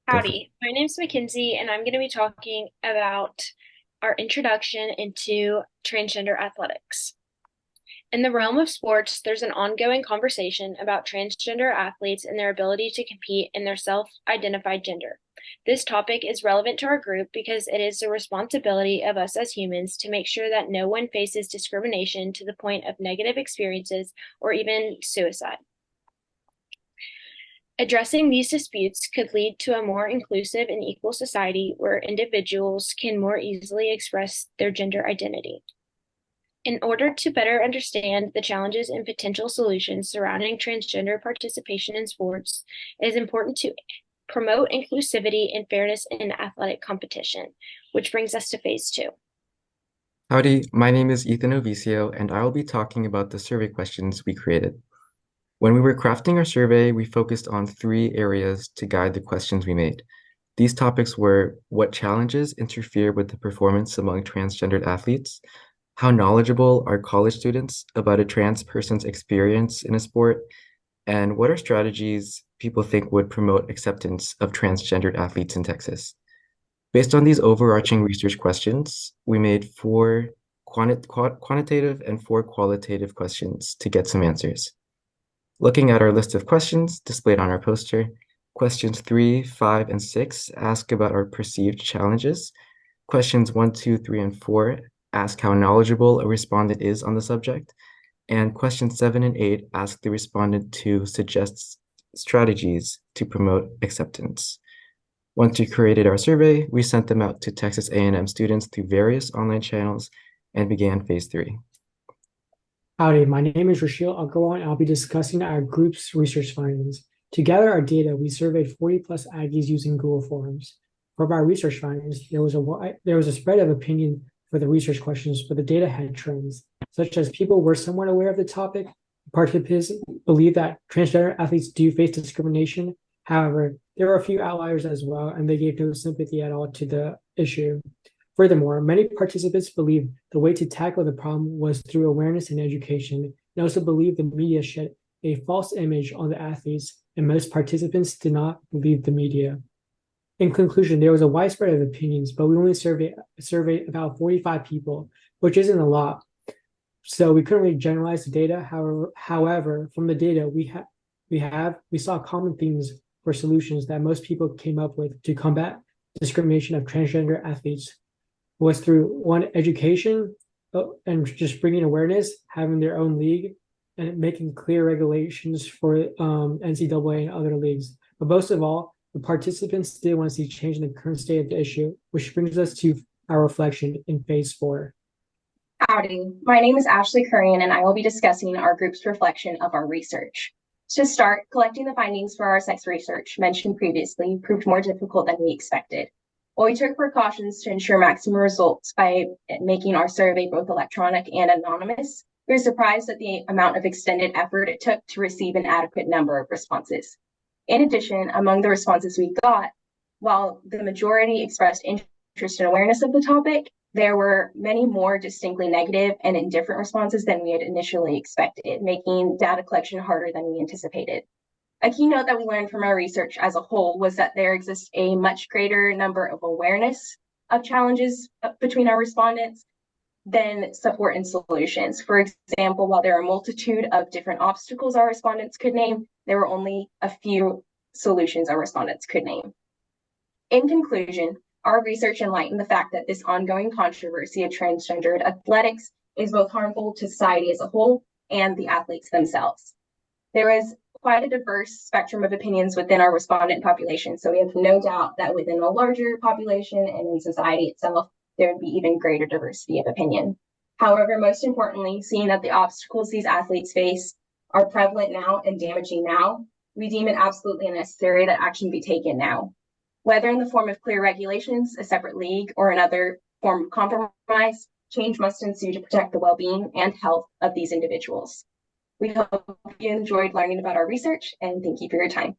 Go for it. Howdy, my name's Mackenzie, and I'm going to be talking about our introduction into transgender athletics. In the realm of sports, there's an ongoing conversation about transgender athletes and their ability to compete in their self-identified gender. This topic is relevant to our group because it is the responsibility of us as humans to make sure that no one faces discrimination to the point of negative experiences or even suicide. Addressing these disputes could lead to a more inclusive and equal society where individuals can more easily express their gender identity. In order to better understand the challenges and potential solutions surrounding transgender participation in sports, it is important to promote inclusivity and fairness in athletic competition, which brings us to phase two. Howdy, my name is Ethan Ovicio, and I will be talking about the survey questions we created. When we were crafting our survey, we focused on three areas to guide the questions we made. These topics were what challenges interfere with the performance among transgendered athletes, how knowledgeable are college students about a trans person's experience in a sport, and what are strategies people think would promote acceptance of transgendered athletes in Texas. Based on these overarching research questions, we made four quantitative and four qualitative questions to get some answers. Looking at our list of questions displayed on our poster, questions 3, 5, and 6 ask about our perceived challenges. Questions 1, 2, 3, and 4 ask how knowledgeable a respondent is on the subject. And questions 7 and 8 ask the respondent to suggest strategies to promote acceptance. Once we created our survey, we sent them out to Texas A&M students through various online channels and began phase 3. Howdy, my name is Rashil Agarwal, and I'll be discussing our group's research findings. To gather our data, we surveyed 40 plus Aggies using Google Forms. For our research findings, there was a spread of opinion for the research questions, but the data had trends, such as people were somewhat aware of the topic. Participants believe that transgender athletes do face discrimination. However, there were a few outliers as well, and they gave no sympathy at all to the issue. Furthermore, many participants believe the way to tackle the problem was through awareness and education, and also believe the media shed a false image on the athletes, and most participants did not believe the media. In conclusion, there was a wide spread of opinions, but we only surveyed about 45 people, which isn't a lot. So we couldn't really generalize the data. However, from the data we saw common themes for solutions that most people came up with to combat discrimination of transgender athletes was through one, education, and just bringing awareness, having their own league, and making clear regulations for NCAA and other leagues. But most of all, the participants did want to see change in the current state of the issue, which brings us to our reflection in phase 4. Howdy, my name is Ashley Currian, and I will be discussing our group's reflection of our research. To start, collecting the findings for our sex research mentioned previously proved more difficult than we expected. While we took precautions to ensure maximum results by making our survey both electronic and anonymous, we were surprised at the amount of extended effort it took to receive an adequate number of responses. In addition, among the responses we got, while the majority expressed interest and awareness of the topic, there were many more distinctly negative and indifferent responses than we had initially expected, making data collection harder than we anticipated. A keynote that we learned from our research as a whole was that there exists a much greater number of awareness of challenges between our respondents than support and solutions. For example, while there are a multitude of different obstacles our respondents could name, there were only a few solutions our respondents could name. In conclusion, our research enlightened the fact that this ongoing controversy of transgendered athletics is both harmful to society as a whole and the athletes themselves. There is quite a diverse spectrum of opinions within our respondent population, so we have no doubt that within a larger population and in society itself, there would be even greater diversity of opinion. However, most importantly, seeing that the obstacles these athletes face are prevalent now and damaging now, we deem it absolutely necessary that action be taken now. Whether in the form of clear regulations, a separate league, or another form of compromise, change must ensue to protect the well-being and health of these individuals. We hope you enjoyed learning about our research, and thank you for your time.